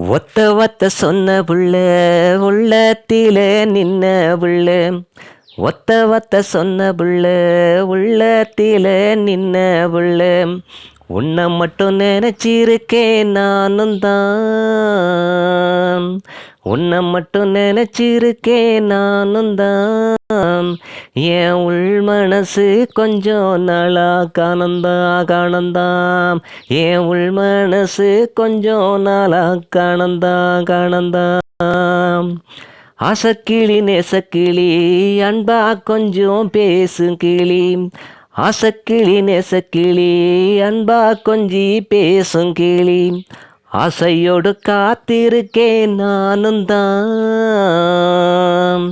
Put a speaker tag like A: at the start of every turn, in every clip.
A: ஒத்த ஒத்த சொன்ன புள்ள உள்ளத்தில நின்ன புள்ள. ஒத்த ஒத்த சொன்ன புள்ள உள்ளத்தில நின்ன புள்ள. உன்னை மட்டும் நினைச்சிருக்கேன் நானும் தான். உன்னை மட்டும் நினைச்சிருக்கேன் நானும் தான். என் உள் மனசு கொஞ்சம் நாளா காணந்தாம். என் உள் மனசு கொஞ்சம் நாளா காணந்தாம். ஆசக்கிளி நேசக்கிளி அன்பா கொஞ்சம் பேசும் கிளி. ஆசக்கிளி நேசக்கிளி அன்பா கொஞ்சி பேசும் கிளி. ஆசையோடு காத்திருக்கேன் நானும் தான்.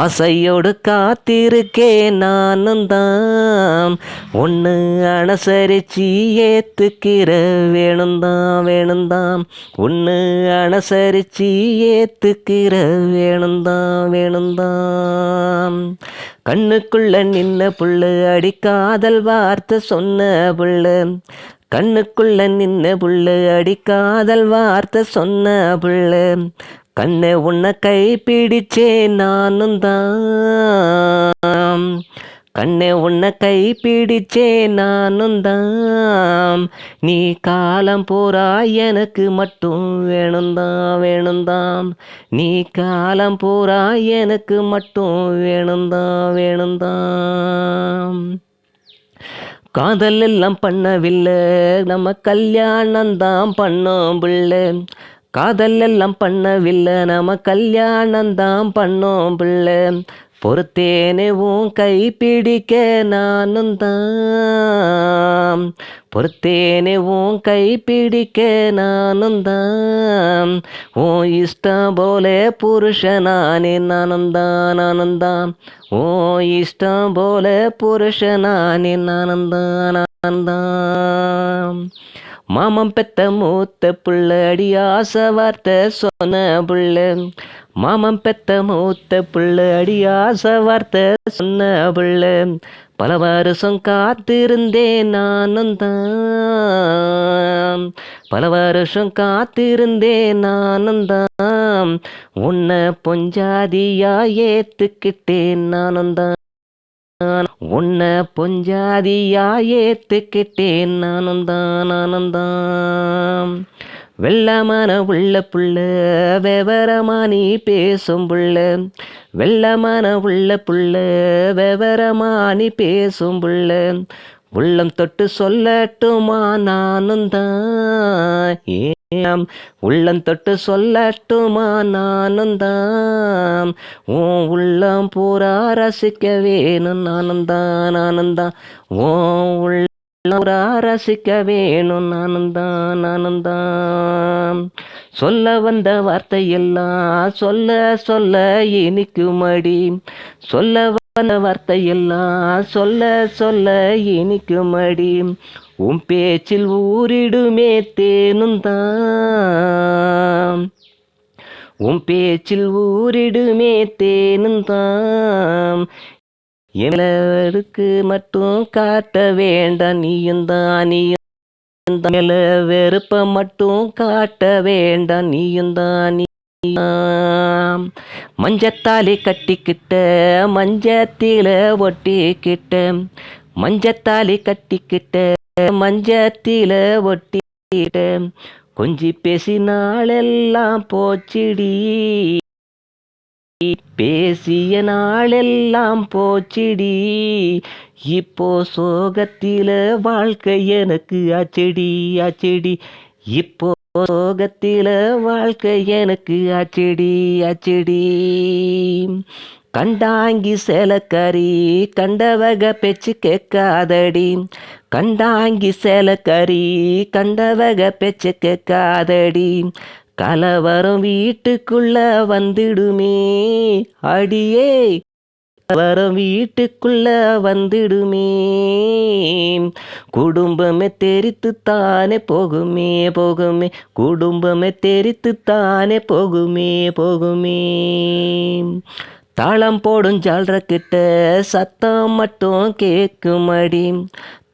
A: ஆசையோடு காத்திருக்கேன் நானும் தான். ஒன்று அனுசரிச்சு ஏத்துக்கிற வேணும்தான். ஒன்று அனுசரிச்சு ஏத்துக்கிற வேணும்தான். கண்ணுக்குள்ள நின்ன புள்ள அடிக்காதல் வார்த்தை சொன்ன புள்ள. கண்ணுக்குள்ள நின்ன புள்ள அடிக்காதல் வார்த்தை சொன்ன புள்ள. கண்ணை உன்னை கை பிடிச்சேன் நானும் தான். கண்ணை உன்னை கை பிடிச்சேன் நானும் தான். நீ காலம் போறா எனக்கு மட்டும் வேணும்தான். நீ காலம் போறா எனக்கு மட்டும் வேணும்தான். காதல் எல்லாம் பண்ணவில்லை நம்ம கல்யாணம் தான் பண்ணோம் பிள்ளை. காதல் எல்லாம் பண்ணவில்லை நம்ம கல்யாணம் தான் பண்ணோம் பிள்ளை. பொறுத்தேனே உன் கை பிடிக்க நானும் தான். பொறுத்தேனே உன் கை பிடிக்க நானும் தான். உன் இஷ்டம் போல புருஷனானே நானும் தான். உன் இஷ்டம் போல புருஷனானே நானும் தான். மாமன் பெத்த மூத்த புள்ள அடி ஆசை வார்த்தை சொன்ன புள்ள. மாமன் பெத்த மூத்த புள்ள அடி ஆசை வார்த்தை சொன்ன புள்ள. பல வருஷம் காத்திருந்தேன் நானும் தான். பல வருஷம் காத்திருந்தேன் நானும் தான். உன்னை பொஞ்சாதியா ஏத்துக்கிட்டேன் நானும் தான். உன்னை பொஞ்சாதியா ஏத்துக்கிட்டேன் நானும் தான். வெள்ளமான உள்ள புள்ள விவரமா நீ பேசும் புள்ள. வெள்ளமான உள்ள புள்ள விவரமா நீ பேசும் புள்ள. உள்ளம் தொட்டு சொல்லட்டுமா நானும் தான். உள்ளம் தொட்டு சொல்லட்டுமா நானும் தான். உன் உள்ளம் பூரா ரசிக்க வேணும் நானும் தான். உன் உள்ளம் பூரா ரசிக்க வேணும் நானும் தான். சொல்ல வந்த வார்த்தையெல்லாம் சொல்ல சொல்ல இனிக்குமடி. சொல்ல வந்த வார்த்தையெல்லாம் சொல்ல சொல்ல இனிக்குமடி. உன் பேச்சில் ஊரிடுமே தேனும் தான். உன் பேச்சில் ஊரிடுமே தேனும் தான். எமக்கு மட்டும் காட்ட வேண்டாம் நீயும் தான். வெறுப்ப மட்டும் காட்ட வேண்டாம் நீயும் தான். மஞ்சத்தாலி கட்டிக்கிட்ட மஞ்சத்தில ஒட்டிக்கிட்ட. மஞ்சத்தாலி கட்டிக்கிட்ட மஞ்சத்தில ஒட்டிக்கிட்ட. கொஞ்சி பேசினாலெல்லாம் போச்சிடி. பேசிய நாளெல்லாம் போச்சிடி. இப்போ சோகத்தில வாழ்க்கை எனக்கு ஆச்சடி. இப்போ சோகத்தில வாழ்க்கை எனக்கு ஆச்சடி. கண்டாங்கி சேலக்கறி கண்டவக பேச்சு கேட்காதடி. கண்டாங்கி சேலக்கறி கண்டவக பேச்சு கேட்காதடி. கலவரம் வீட்டுக்குள்ள வந்துடுமே அடியே. கலவரம் வீட்டுக்குள்ள வந்துடுமே. குடும்பமே தெரித்து தானே போகுமே. குடும்பமே தெரித்து தானே போகுமே. தாளம் போடும் ஜால்ற கிட்ட சத்தம் மட்டும் கேக்குமடி.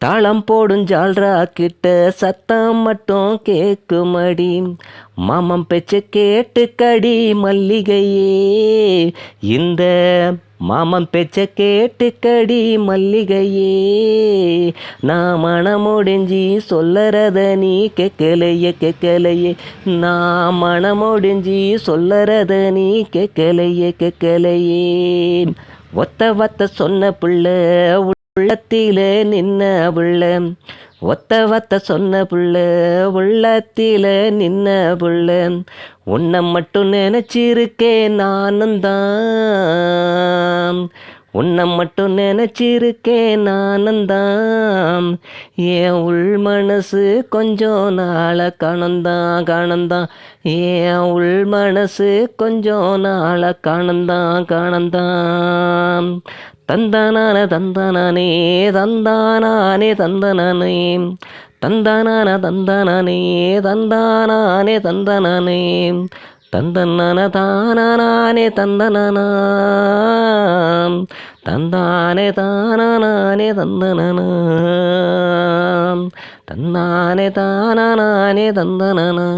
A: தாளம் போடும் ஜால்ரா கிட்ட சத்தம் மட்டும் கேக்குமடி. மாமன் பேச்ச கேட்டு கடி மல்லிகையே, இந்த மாமன் பேச்ச கேட்டு கடி மல்லிகையே. நான் மனம் முடிஞ்சி சொல்லறத நீ கேட்கலையே. நான் மனம் முடிஞ்சி சொல்லறத நீ கேட்கலையே. ஒத்த சொன்ன புள்ள உள்ளத்தில நின்ன புள்ள, ஒத்த சொன்ன புள்ள உள்ளத்தில நின்ன புள்ள. உன்னை மட்டும் நினைச்சிருக்கேன் நானும் தான், உன்னை மட்டும் நினைச்சிருக்கேன் நானும் தான். என் உள் மனசு கொஞ்சம் நாள காணந்தான். என் உள் மனசு கொஞ்சம் நாள காணந்தான். தந்தானே தந்தானே தந்தானே தந்தானே தந்தானே தந்தானே தந்தனான தானானே தந்தனானா தந்தானே தானானே தந்தனானா தந்தானே தானானே தந்தனானா.